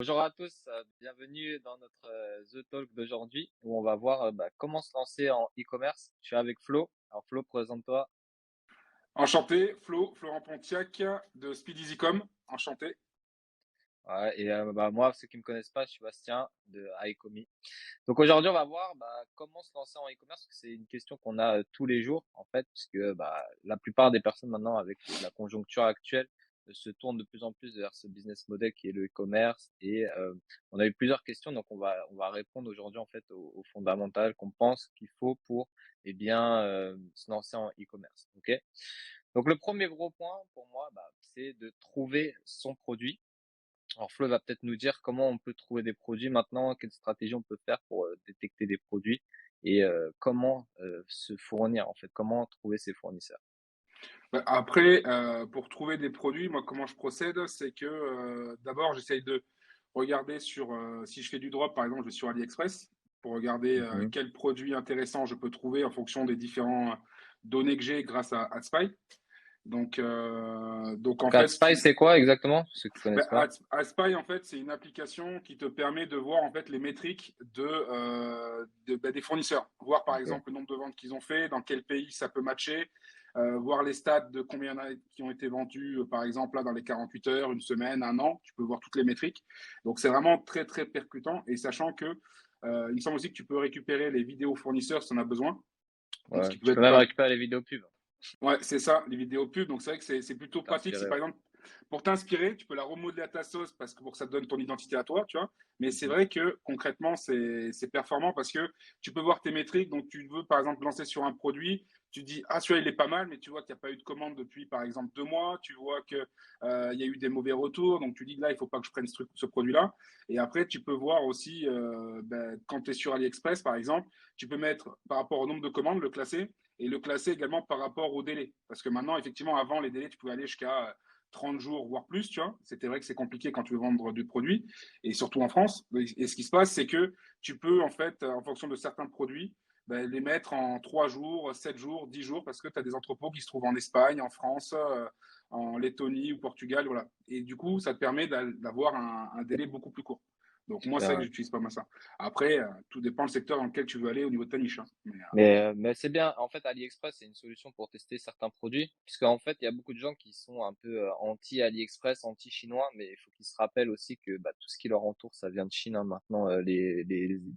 Bonjour à tous, bienvenue dans notre The Talk d'aujourd'hui où on va voir comment se lancer en e-commerce. Je suis avec Flo. Alors Flo, présente-toi. Enchanté, Florent Pontiac de Speed Easycom, enchanté. Ouais, et moi, ceux qui me connaissent pas, je suis Bastien de iComi. Donc aujourd'hui, on va voir comment se lancer en e-commerce, parce que c'est une question qu'on a tous les jours en fait, puisque la plupart des personnes maintenant avec la conjoncture actuelle se tournent de plus en plus vers ce business model qui est le e-commerce. Et on a eu plusieurs questions, donc on va répondre aujourd'hui en fait aux fondamentales qu'on pense qu'il faut pour se lancer en e-commerce. Ok. Donc le premier gros point pour moi, c'est de trouver son produit. Alors Flo va peut-être nous dire comment on peut trouver des produits maintenant, quelle stratégie on peut faire pour détecter des produits et comment se fournir en fait, comment trouver ses fournisseurs. Bah, après, pour trouver des produits, moi, comment je procède, c'est que d'abord, j'essaye de regarder si je fais du drop, par exemple, je vais sur AliExpress pour regarder Mhm. quels produits intéressants je peux trouver en fonction des différentes données que j'ai grâce à AdSpy. Donc en Donc fait, AdSpy c'est quoi exactement? Ceux qui connaissent pas. AdSpy, en fait, c'est une application qui te permet de voir en fait les métriques des fournisseurs. Voir par Ok. exemple le nombre de ventes qu'ils ont fait, dans quel pays ça peut matcher, voir les stats de combien il y en a qui ont été vendus, par exemple là dans les 48 heures, une semaine, un an. Tu peux voir toutes les métriques. Donc c'est vraiment très très percutant. Et sachant que il me semble aussi que tu peux récupérer les vidéos fournisseurs si tu en as besoin. Donc ce Ouais. qui peut Tu peux être même pas. récupérer les vidéos pubs Ouais, c'est ça, les vidéos pubs. Donc, c'est vrai que c'est plutôt pour pratique. Si t'inspirer. par Ouais. exemple, pour t'inspirer, tu peux la remodeler à ta sauce parce que pour que ça te donne ton identité à toi, tu vois. Mais c'est Mhm. vrai que concrètement, c'est performant parce que tu peux voir tes métriques. Donc, tu veux par exemple lancer sur un produit. Tu dis, ah, celui-là, il est pas mal, mais tu vois qu'il n'y a pas eu de commande depuis, par exemple, 2 mois. Tu vois qu'il il y a eu des mauvais retours. Donc, tu dis, là, il ne faut pas que je prenne ce produit-là. Et après, tu peux voir aussi, quand tu es sur AliExpress, par exemple, tu peux mettre par rapport au nombre de commandes, le classer et le classer également par rapport au délai. Parce que maintenant, effectivement, avant, les délais, tu pouvais aller jusqu'à 30 jours, voire plus, tu vois. C'était vrai que c'est compliqué quand tu veux vendre du produit, et surtout en France. Et ce qui se passe, c'est que tu peux, en fait, en fonction de certains produits, ben, les mettre en 3 jours, 7 jours, 10 jours, parce que tu as des entrepôts qui se trouvent en Espagne, en France, en Lettonie ou Portugal, voilà. Et du coup, ça te permet d'avoir un délai beaucoup plus court. Donc moi, c'est Super. vrai que Ouais. j'utilise pas mal ça. Après, tout dépend du secteur dans lequel tu veux aller au niveau de ta niche, hein. Mais c'est bien. En fait, AliExpress, c'est une solution pour tester certains produits. Puisqu'en fait, il y a beaucoup de gens qui sont un peu anti-AliExpress, anti-chinois, mais il faut qu'ils se rappellent aussi que tout ce qui leur entoure, ça vient de Chine, hein. Maintenant,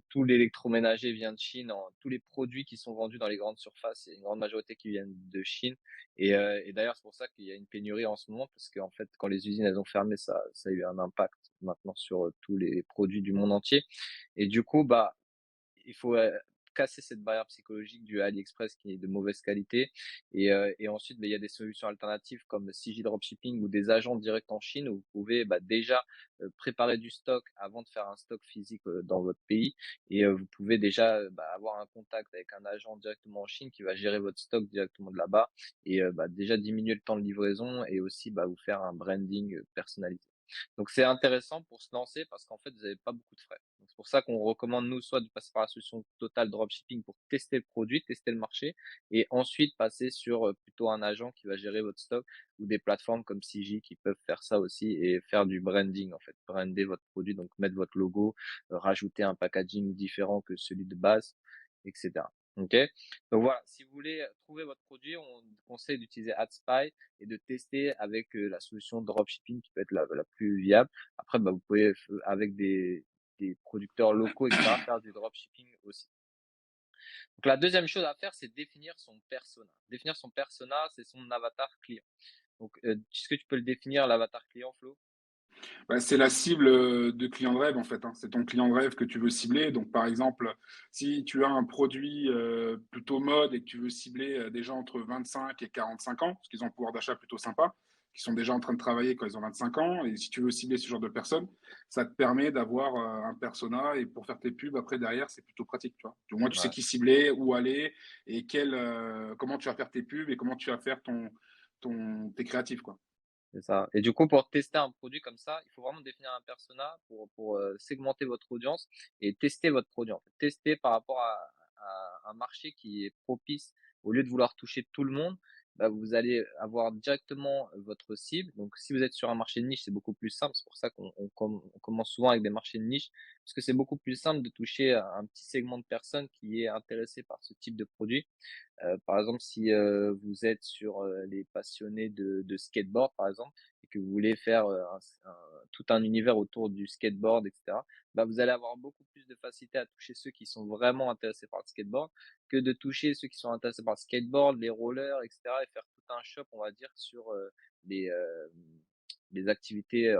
tout l'électroménager vient de Chine. Tous les produits qui sont vendus dans les grandes surfaces, il y a une grande majorité qui viennent de Chine. Et d'ailleurs, c'est pour ça qu'il y a une pénurie en ce moment, parce qu'en fait, quand les usines elles ont fermé, ça a eu un impact maintenant sur tous les produits du monde entier. Et du coup, il faut casser cette barrière psychologique du AliExpress qui est de mauvaise qualité. Et ensuite, il y a des solutions alternatives comme CJ Dropshipping ou des agents directs en Chine où vous pouvez déjà préparer du stock avant de faire un stock physique dans votre pays. Et vous pouvez déjà avoir un contact avec un agent directement en Chine qui va gérer votre stock directement de là-bas et déjà diminuer le temps de livraison et aussi vous faire un branding personnalisé. Donc c'est intéressant pour se lancer parce qu'en fait, vous n'avez pas beaucoup de frais. Donc c'est pour ça qu'on recommande, nous, soit de passer par la solution totale dropshipping pour tester le produit, tester le marché, et ensuite passer sur plutôt un agent qui va gérer votre stock ou des plateformes comme CJ qui peuvent faire ça aussi et faire du branding, en fait, brander votre produit, donc mettre votre logo, rajouter un packaging différent que celui de base, etc. Ok. Donc voilà, si vous voulez trouver votre produit, on conseille d'utiliser AdSpy et de tester avec la solution dropshipping qui peut être la plus viable. Après, vous pouvez, avec des producteurs locaux, etc., faire du dropshipping aussi. Donc, la deuxième chose à faire, c'est définir son persona. Définir son persona, c'est son avatar client. Donc, est-ce que tu peux le définir, l'avatar client, Flo? Bah, c'est la cible de client de rêve en fait, hein. C'est ton client de rêve que tu veux cibler. Donc par exemple, si tu as un produit plutôt mode et que tu veux cibler des gens entre 25 et 45 ans, parce qu'ils ont un pouvoir d'achat plutôt sympa, qui sont déjà en train de travailler quand ils ont 25 ans, et si tu veux cibler ce genre de personnes, ça te permet d'avoir un persona et pour faire tes pubs après derrière, c'est plutôt pratique, tu vois. Au moins tu sais Ouais. qui cibler, où aller et comment tu vas faire tes pubs et comment tu vas faire tes créatifs, quoi. C'est ça. Et du coup, pour tester un produit comme ça, il faut vraiment définir un persona pour segmenter votre audience et tester votre produit. En fait. Tester par rapport à un marché qui est propice au lieu de vouloir toucher tout le monde. bah, vous allez avoir directement votre cible. Donc, si vous êtes sur un marché de niche, c'est beaucoup plus simple. C'est pour ça qu'on commence souvent avec des marchés de niche, parce que c'est beaucoup plus simple de toucher un petit segment de personnes qui est intéressé par ce type de produit. Par exemple, si vous êtes sur les passionnés de skateboard, par exemple, et que vous voulez faire tout un univers autour du skateboard, etc., bah, vous allez avoir beaucoup plus de facilité à toucher ceux qui sont vraiment intéressés par le skateboard que de toucher ceux qui sont intéressés par le skateboard, les rollers, etc., et faire tout un shop, on va dire, sur les, euh, les activités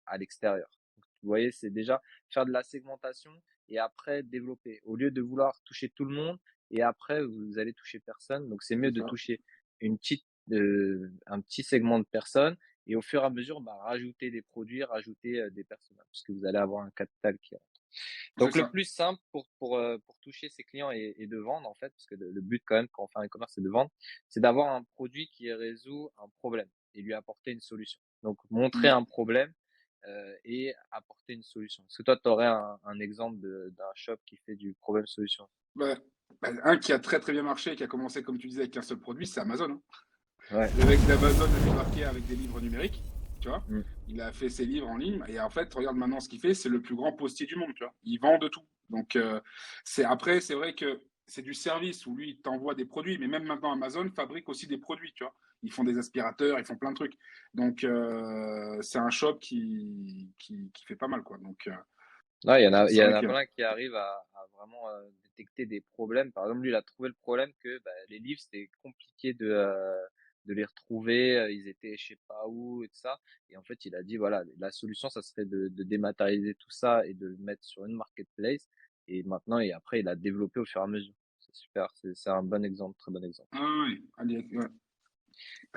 à l'extérieur. Donc, vous voyez, c'est déjà faire de la segmentation et après développer. Au lieu de vouloir toucher tout le monde, et après vous allez toucher personne. Donc c'est mieux C'est de ça. toucher un petit segment de personnes et au fur et à mesure, bah, rajouter des produits, rajouter des personnages, parce que vous allez avoir un capital qui rentre. C'est Donc le ça. plus simple pour toucher ses clients et de vendre en fait, parce que le but quand même quand on fait un e-commerce c'est de vendre, c'est d'avoir un produit qui résout un problème et lui apporter une solution. Donc montrer Ouais. un problème et apporter une solution. Est-ce que toi tu aurais un exemple d'un shop qui fait du problème solution? Bah, un qui a très très bien marché et qui a commencé, comme tu disais, avec un seul produit, c'est Amazon, hein. Ouais. Le mec d'Amazon a débarqué avec des livres numériques, tu vois. Mmh. Il a fait ses livres en ligne et en fait, regarde maintenant ce qu'il fait, c'est le plus grand postier du monde, tu vois. Il vend de tout. Donc, c'est vrai que c'est du service où lui, il t'envoie des produits, mais même maintenant, Amazon fabrique aussi des produits, tu vois. Ils font des aspirateurs, ils font plein de trucs. Donc, c'est un shop qui fait pas mal, quoi. Donc, Ouais, il c'est y en vrai a que plein qui arrivent à vraiment détecter des problèmes. Par exemple, lui, il a trouvé le problème que bah, les livres, c'était compliqué de les retrouver. Ils étaient je sais pas où et tout ça. Et en fait, il a dit, voilà, la solution, ça serait de dématérialiser tout ça et de le mettre sur une marketplace. Et maintenant, et après, il a développé au fur et à mesure. C'est super. C'est un bon exemple, très bon exemple. ah oui, allez, ouais,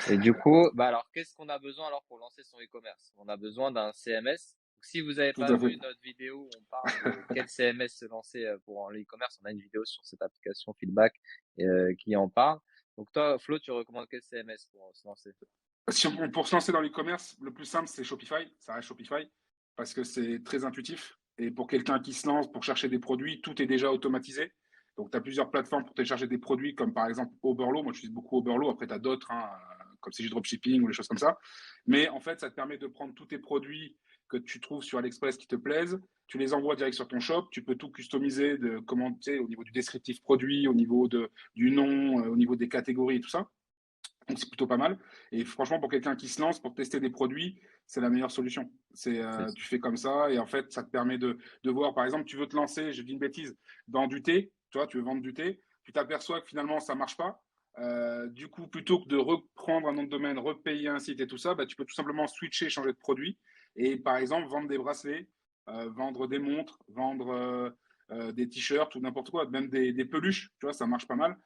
Et du coup, bah alors, qu'est-ce qu'on a besoin alors pour lancer son e-commerce? On a besoin d'un CMS. Donc, si vous n'avez tout pas à fait. vu notre vidéo où on parle de quel CMS se lancer pour l'e-commerce, on a une vidéo sur cette application Feedback qui en parle. Donc toi, Flo, tu recommandes quel CMS pour se lancer? Si on, pour se lancer dans l'e-commerce, le plus simple, c'est Shopify. Ça reste Shopify parce que c'est très intuitif. Et pour quelqu'un qui se lance pour chercher des produits, tout est déjà automatisé. Donc, tu as plusieurs plateformes pour télécharger des produits, comme par exemple Oberlo. Moi, j'utilise beaucoup Oberlo. Après, tu as d'autres, hein, comme c'est du dropshipping ou des choses comme ça. Mais en fait, ça te permet de prendre tous tes produits que tu trouves sur AliExpress qui te plaisent. Tu les envoies direct sur ton shop. Tu peux tout customiser, de commenter au niveau du descriptif produit, au niveau du nom, au niveau des catégories et tout ça. Donc c'est plutôt pas mal. Et franchement, pour quelqu'un qui se lance pour tester des produits, c'est la meilleure solution. C'est Tu fais comme ça et en fait, ça te permet de voir, par exemple, tu veux te lancer, je dis une bêtise, dans du thé, tu vois, tu veux vendre du thé, tu t'aperçois que finalement ça marche pas. Du coup, plutôt que de reprendre un nom de domaine, repayer un site et tout ça, bah, tu peux tout simplement switcher, changer de produit et par exemple vendre des bracelets, vendre des montres, vendre des t-shirts ou n'importe quoi, même des peluches, tu vois, ça marche pas mal.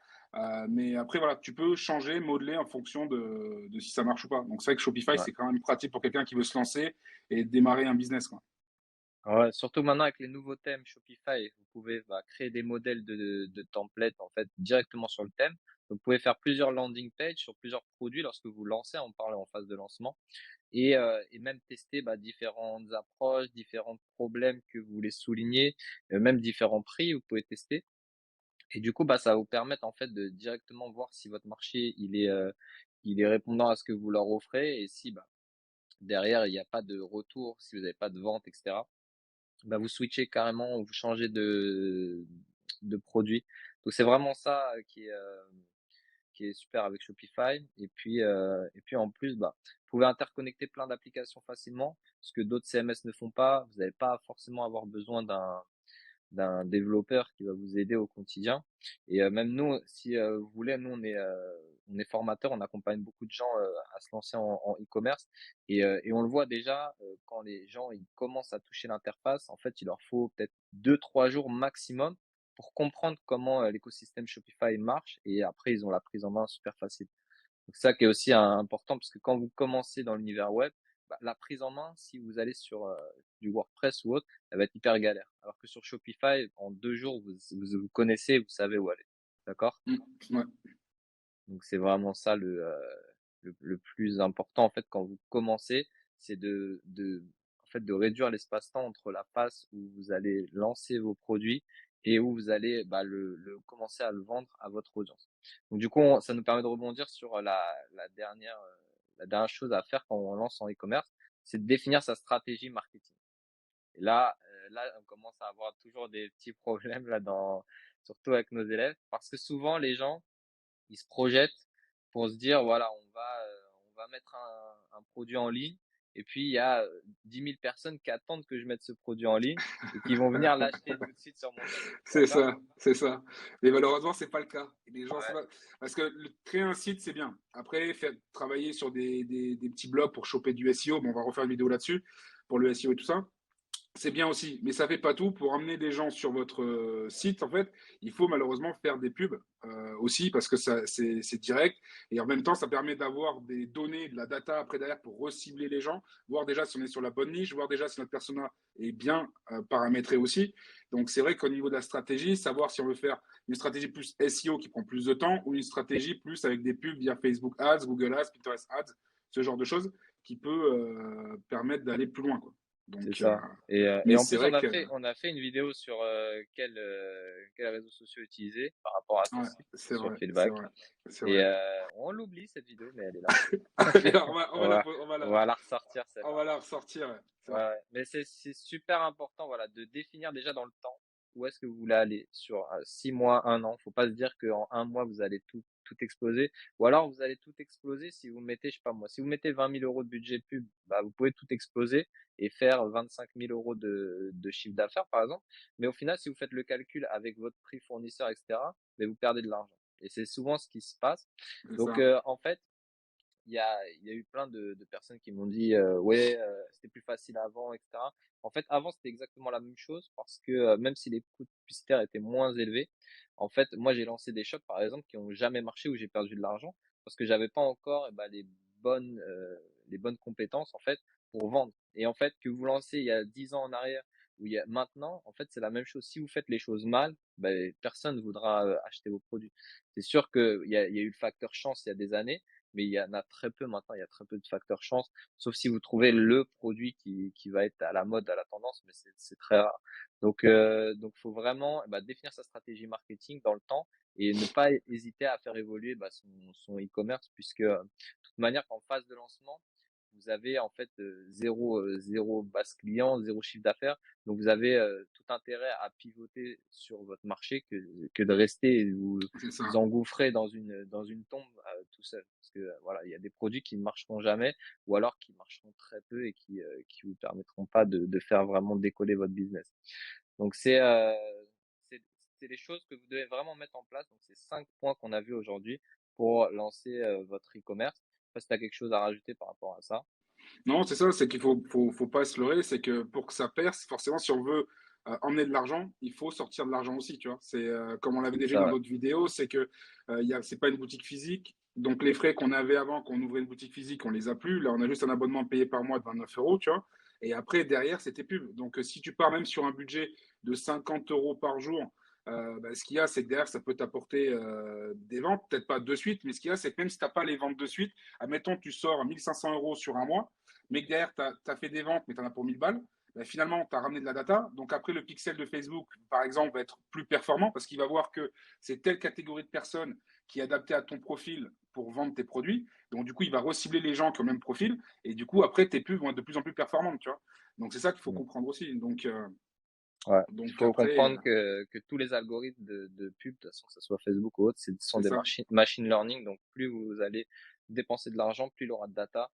Mais après, voilà, tu peux changer, modeler en fonction de si ça marche ou pas. Donc, c'est vrai que Shopify, ouais. c'est quand même pratique pour quelqu'un qui veut se lancer et démarrer un business, quoi. Ouais, surtout maintenant avec les nouveaux thèmes Shopify, vous pouvez bah, créer des modèles de templates en fait directement sur le thème. Vous pouvez faire plusieurs landing pages sur plusieurs produits lorsque vous lancez, on parle en phase de lancement, et même tester bah, différentes approches, différents problèmes que vous voulez souligner, même différents prix, vous pouvez tester. Et du coup, bah, ça va vous permettre en fait de directement voir si votre marché il est répondant à ce que vous leur offrez et si bah, derrière il n'y a pas de retour, si vous n'avez pas de vente, etc. Bah, vous switchez carrément, vous changez de produit. Donc c'est vraiment ça qui est super avec Shopify. Et puis en plus, bah, vous pouvez interconnecter plein d'applications facilement, ce que d'autres CMS ne font pas. Vous n'allez pas forcément avoir besoin d'un développeur qui va vous aider au quotidien. Et même nous, si vous voulez, nous on est formateur, on accompagne beaucoup de gens à se lancer en e-commerce et on le voit déjà quand les gens ils commencent à toucher l'interface, en fait, il leur faut peut-être 2 3 jours maximum pour comprendre comment l'écosystème Shopify marche et après ils ont la prise en main super facile. Donc c'est ça qui est aussi important parce que quand vous commencez dans l'univers web, bah, la prise en main, si vous allez sur du WordPress ou autre, elle va être hyper galère. Alors que sur Shopify, en 2 jours, vous connaissez, vous savez où aller. D'accord? Mm, ouais, Donc c'est vraiment ça le plus important en fait quand vous commencez, c'est en fait de réduire l'espace-temps entre la phase où vous allez lancer vos produits et où vous allez commencer à le vendre à votre audience. Donc du coup, ça nous permet de rebondir sur la dernière chose à faire quand on lance en e-commerce, c'est de définir sa stratégie marketing. Et là, on commence à avoir toujours des petits problèmes surtout avec nos élèves, parce que souvent les gens, ils se projettent pour se dire, voilà, on va mettre un produit en ligne, et puis il y a 10 000 personnes qui attendent que je mette ce produit en ligne et qui vont venir l'acheter tout de suite sur mon site. C'est D'accord? ça, c'est ça. Mais malheureusement, c'est pas le cas. Et les gens, c'est Ouais, pas... Parce que créer un site, c'est bien. Après, faire travailler sur des petits blogs pour choper du SEO, bon, on va refaire une vidéo là-dessus, pour le SEO et tout ça. C'est bien aussi, mais ça fait pas tout. Pour amener des gens sur votre site, en fait, il faut malheureusement faire des pubs aussi parce que ça, c'est direct. Et en même temps, ça permet d'avoir des données, de la data après derrière pour recibler les gens, voir déjà si on est sur la bonne niche, voir déjà si notre persona est bien paramétré aussi. Donc, c'est vrai qu'au niveau de la stratégie, savoir si on veut faire une stratégie plus SEO qui prend plus de temps ou une stratégie plus avec des pubs via Facebook Ads, Google Ads, Pinterest Ads, ce genre de choses qui peut permettre d'aller plus loin, quoi. c'est Donc, ça. Et mais en c'est plus, vrai que on a fait une vidéo sur quels réseaux sociaux utiliser par rapport à ce ouais, site c'est sur vrai, c'est Feedback. vrai, c'est Et vrai. on l'oublie cette vidéo, mais elle est là. Mais alors, On va la ressortir on celle-là. va la ressortir, ouais, c'est Ouais, vrai. ouais. Mais c'est super important, voilà, de définir déjà dans le temps où est-ce que vous voulez aller sur 6 mois, un an. Faut pas se dire qu'en un mois vous allez tout exploser, ou alors vous allez tout exploser si vous mettez, je sais pas moi, si vous mettez 20 000 euros de budget pub, bah vous pouvez tout exploser et faire 25 000 euros de chiffre d'affaires par exemple. Mais au final, si vous faites le calcul avec votre prix fournisseur, etc., mais vous perdez de l'argent. Et c'est souvent ce qui se passe. C'est Donc ça. en fait, il y a eu plein de personnes qui m'ont dit ouais, c'était plus facile avant, etc. En fait, avant, c'était exactement la même chose parce que même si les coûts publicitaires étaient moins élevés, en fait, moi, j'ai lancé des shops, par exemple, qui ont jamais marché, où j'ai perdu de l'argent parce que j'avais pas encore les bonnes compétences, en fait, pour vendre. Et en fait, que vous lancez il y a 10 ans en arrière ou il y a maintenant, en fait, c'est la même chose. Si vous faites les choses mal, ben, personne ne voudra acheter vos produits. C'est sûr il y a eu le facteur chance il y a des années, mais il y en a très peu maintenant, il y a très peu de facteurs chance, sauf si vous trouvez le produit qui va être à la mode, à la tendance, mais c'est très rare. Donc faut vraiment définir sa stratégie marketing dans le temps et ne pas hésiter à faire évoluer son e-commerce, puisque de toute manière, en phase de lancement, vous avez en fait zéro base client, zéro chiffre d'affaires. Donc vous avez tout intérêt à pivoter sur votre marché que de rester et C'est vous ça. engouffrer dans une tombe tout seul. Parce que voilà, il y a des produits qui ne marcheront jamais ou alors qui marcheront très peu et qui vous permettront pas de faire vraiment décoller votre business. Donc c'est c'est les choses que vous devez vraiment mettre en place. Donc c'est 5 points qu'on a vus aujourd'hui pour lancer votre e-commerce. Je sais pas si tu as quelque chose à rajouter par rapport à ça. Non, c'est ça, c'est qu'il faut pas se leurrer, c'est que pour que ça perce, forcément, si on veut emmener de l'argent, il faut sortir de l'argent aussi, tu vois. C'est comme on l'avait C'est déjà dit dans ça, d'autres vidéos, c'est que c'est pas une boutique physique, donc les frais qu'on avait avant, qu'on ouvrait une boutique physique, on les a plus. Là, on a juste un abonnement payé par mois de 29 euros, tu vois. Et après, derrière, c'était pub. Donc, si tu pars même sur un budget de 50 euros par jour, ce qu'il y a, c'est que derrière, ça peut t'apporter des ventes, peut-être pas de suite, mais ce qu'il y a, c'est que même si tu n'as pas les ventes de suite, admettons, tu sors 1500 euros sur un mois, mais que derrière, tu as fait des ventes, mais tu en as pour 1000 balles, ben finalement, tu as ramené de la data. Donc après, le pixel de Facebook, par exemple, va être plus performant parce qu'il va voir que c'est telle catégorie de personnes qui est adaptée à ton profil pour vendre tes produits. Donc du coup, il va recibler les gens qui ont le même profil. Et du coup, après, tes pubs vont être de plus en plus performantes, tu vois. Donc c'est ça qu'il faut mmh, comprendre aussi. ouais. Il Donc faut après, comprendre que tous les algorithmes de pub, de toute façon, que ce soit Facebook ou autre, ce sont c'est des ça. machine learning. Donc plus vous allez dépenser de l'argent, plus il aura de data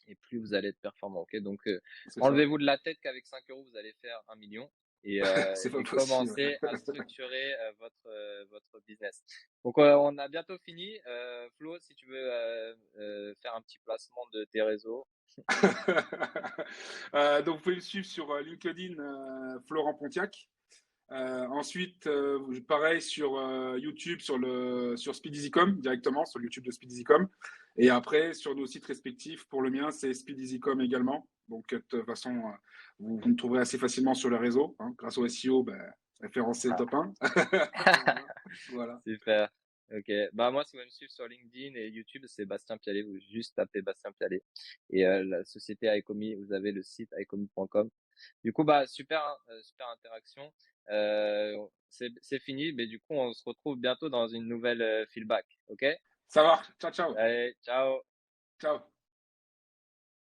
et plus vous allez être performant. Ok, donc C'est ça. enlevez-vous de la tête qu'avec 5 euros vous allez faire 1 million C'est pas et possible. commencez à structurer votre business. Donc on a bientôt fini. Flo, si tu veux faire un petit placement de tes réseaux. Donc vous pouvez me suivre sur LinkedIn, Florent Pontiac. Ensuite, pareil sur YouTube, sur SpeedEasyCom directement, sur le YouTube de SpeedEasyCom. Et après, sur nos sites respectifs, pour le mien, c'est SpeedEasyCom également. Donc, de toute façon, vous me trouverez assez facilement sur le réseau. Hein, grâce au SEO, ben, référencé Ah, top 1. Voilà. super. Ok. Bah, moi, si vous voulez me suivre sur LinkedIn et YouTube, c'est Bastien Pialet. Vous juste tapez Bastien Pialet. Et la société iCommis, vous avez le site iCommis.com. Du coup, bah, super, hein, super interaction. C'est fini, mais du coup, on se retrouve bientôt dans une nouvelle feedback. Ok? Ça va, ciao, ciao. Allez, ciao. Ciao.